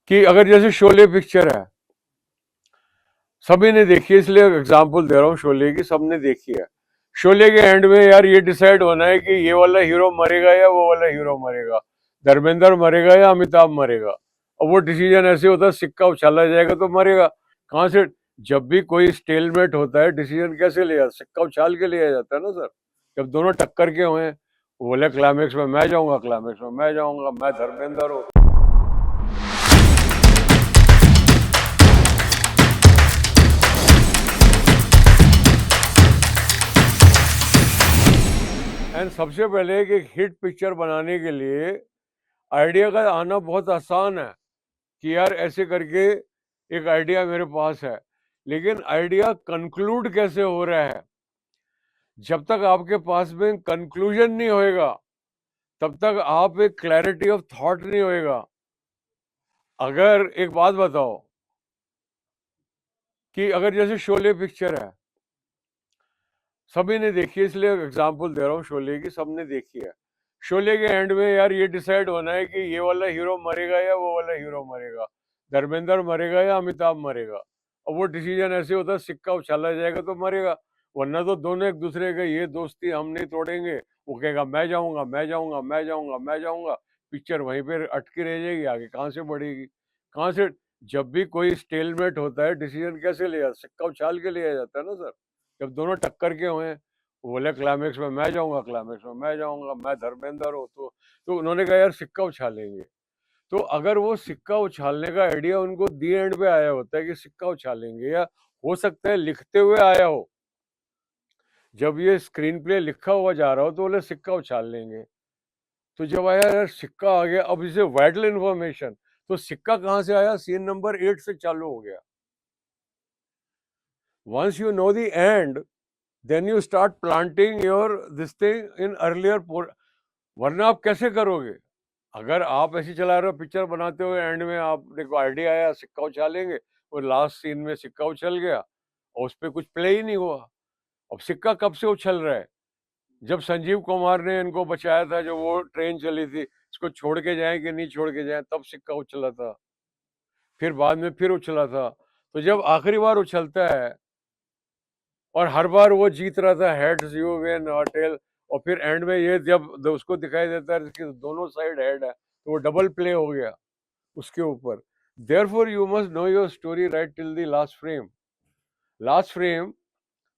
कि अगर जैसे शोले पिक्चर है, सभी ने देखी है, इसलिए एग्जांपल दे रहा हूँ शोले की, सबने देखी है। शोले के एंड में यार ये डिसाइड होना है कि ये वाला हीरो मरेगा या वो वाला हीरो मरेगा, धर्मेंद्र मरेगा या अमिताभ मरेगा। और वो डिसीजन ऐसे होता है, सिक्का उछाला जाएगा तो मरेगा। कहाँ से? जब भी कोई स्टेलमेट होता है, डिसीजन कैसे लिया? सिक्का उछाल के लिया जाता है ना सर। जब दोनों टक्कर के हुए, वो बोले क्लाइमेक्स में मैं जाऊंगा, क्लाइमेक्स में मैं जाऊंगा, मैं धर्मेंद्र हूँ। एंड सबसे पहले कि एक हिट पिक्चर बनाने के लिए आइडिया का आना बहुत आसान है कि यार ऐसे करके एक आइडिया मेरे पास है, लेकिन आइडिया कंक्लूड कैसे हो रहा है? जब तक आपके पास में कंक्लूजन नहीं होएगा, तब तक आप एक क्लैरिटी ऑफ थॉट नहीं होएगा। अगर एक बात बताओ कि अगर जैसे शोले पिक्चर है, सभी ने देखी है, इसलिए एग्जांपल दे रहा हूँ शोले की, सबने देखी है। शोले के एंड में यार ये डिसाइड होना है कि ये वाला हीरो मरेगा या वो वाला हीरो मरेगा, धर्मेंद्र मरेगा या अमिताभ मरेगा। और वो डिसीजन ऐसे होता है, सिक्का उछाला जाएगा तो मरेगा, वरना तो दोनों एक दूसरे के ये दोस्ती हम नहीं तोड़ेंगे। वो कहेगा मैं जाऊंगा, मैं जाऊंगा, मैं जाऊंगा, मैं जाऊंगा, पिक्चर वहीं पे अटकी रह जाएगी, आगे कहाँ से बढ़ेगी? कहाँ से? जब भी कोई स्टेलमेट होता है, डिसीजन कैसे लिया? सिक्का उछाल के लिया जाता है ना सर। जब दोनों टक्कर के हुए, वो बोले क्लाइमेक्स में मैं जाऊंगा, क्लाइमेक्स में मैं जाऊंगा, मैं धर्मेंद्र हूँ। तो उन्होंने कहा यार सिक्का उछालेंगे। तो अगर वो सिक्का उछालने का आइडिया उनको दी एंड पे आया होता है कि सिक्का उछालेंगे, या हो सकता है लिखते हुए आया हो, जब ये स्क्रीन प्ले लिखा हुआ जा रहा हो तो बोले सिक्का उछाल लेंगे। तो जब आया यार सिक्का आ गया, अब इसे वाइटल इंफॉर्मेशन, तो सिक्का कहाँ से आया? सीन नंबर 8 से चालू हो गया। Once you know the end, then you start planting your this thing in earlier वरना आप कैसे करोगे? अगर आप ऐसे चला रहे हो, पिक्चर बनाते हो, एंड में आप देखो आइडिया आया सिक्का उछालेंगे, और लास्ट सीन में सिक्का उछल गया और उस पर कुछ प्ले ही नहीं हुआ। अब सिक्का कब से उछल रहा है? जब संजीव कुमार ने इनको बचाया था, जो वो ट्रेन चली थी, इसको छोड़ के जाए कि नहीं छोड़ के जाए, तब सिक्का उछला था। फिर बाद में फिर उछला था। तो जब आखिरी बार उछलता है और हर बार वो जीत रहा था, हेड्स यू विन और टेल, और फिर एंड में ये जब उसको दिखाई देता है कि दोनों साइड हेड है, तो वो डबल प्ले हो गया उसके ऊपर। Therefore you must know your story right till the last frame. Last frame,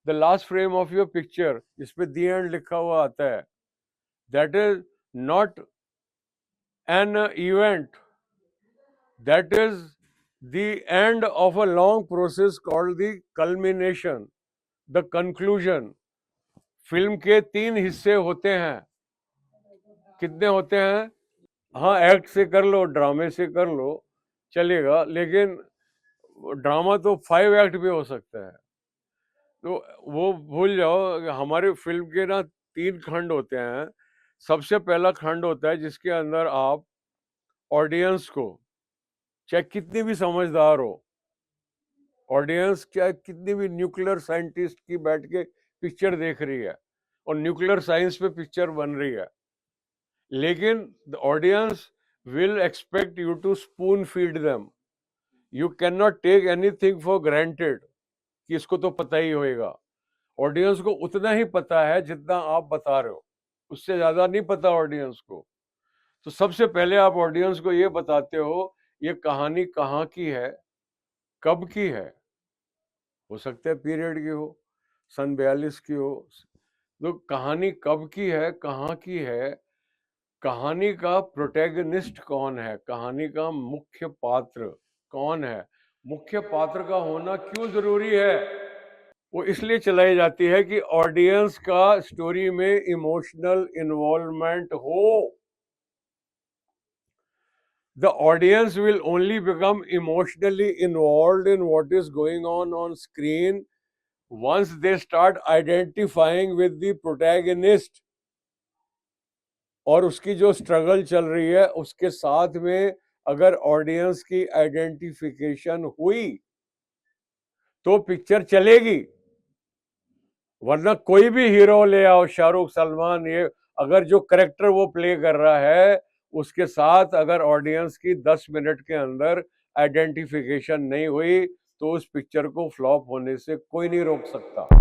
the last frame of your picture, जिसपे दी एंड लिखा हुआ आता है, that is not an event, that is the end of a long process called the culmination, the conclusion. Film के 3 हिस्से होते हैं। कितने होते हैं? हाँ, एक्ट से कर लो, ड्रामे से कर लो, चलेगा, लेकिन ड्रामा तो 5 एक्ट भी हो सकता है। तो वो भूल जाओ। हमारे फिल्म के ना 3 खंड होते हैं। सबसे पहला खंड होता है जिसके अंदर आप ऑडियंस को, चाहे कितनी भी समझदार हो, ऑडियंस चाहे कितनी भी न्यूक्लियर साइंटिस्ट की बैठ के पिक्चर देख रही है और न्यूक्लियर साइंस पे पिक्चर बन रही है, लेकिन the audience will expect you to spoon feed them. You can not take anything for granted कि इसको तो पता ही होएगा। ऑडियंस को उतना ही पता है जितना आप बता रहे हो, उससे ज्यादा नहीं पता ऑडियंस को। तो सबसे पहले आप ऑडियंस को ये बताते हो ये कहानी कहाँ की है, कब की है। हो सकता है पीरियड की हो, सन 42 की हो। तो कहानी कब की है, कहाँ की है, कहानी का प्रोटैगनिस्ट कौन है, कहानी का मुख्य पात्र कौन है, मुख्य पात्र का होना क्यों जरूरी है? वो इसलिए चलाई जाती है कि ऑडियंस का स्टोरी में इमोशनल इन्वॉल्वमेंट हो। The audience will only become emotionally involved in what is going on screen once they start identifying with the protagonist, और उसकी जो स्ट्रगल चल रही है उसके साथ में अगर ऑडियंस की आइडेंटिफिकेशन हुई तो पिक्चर चलेगी। वरना कोई भी हीरो ले आओ, शाहरुख, सलमान, ये अगर जो करेक्टर वो प्ले कर रहा है उसके साथ अगर ऑडियंस की 10 मिनट के अंदर आइडेंटिफिकेशन नहीं हुई तो उस पिक्चर को फ्लॉप होने से कोई नहीं रोक सकता।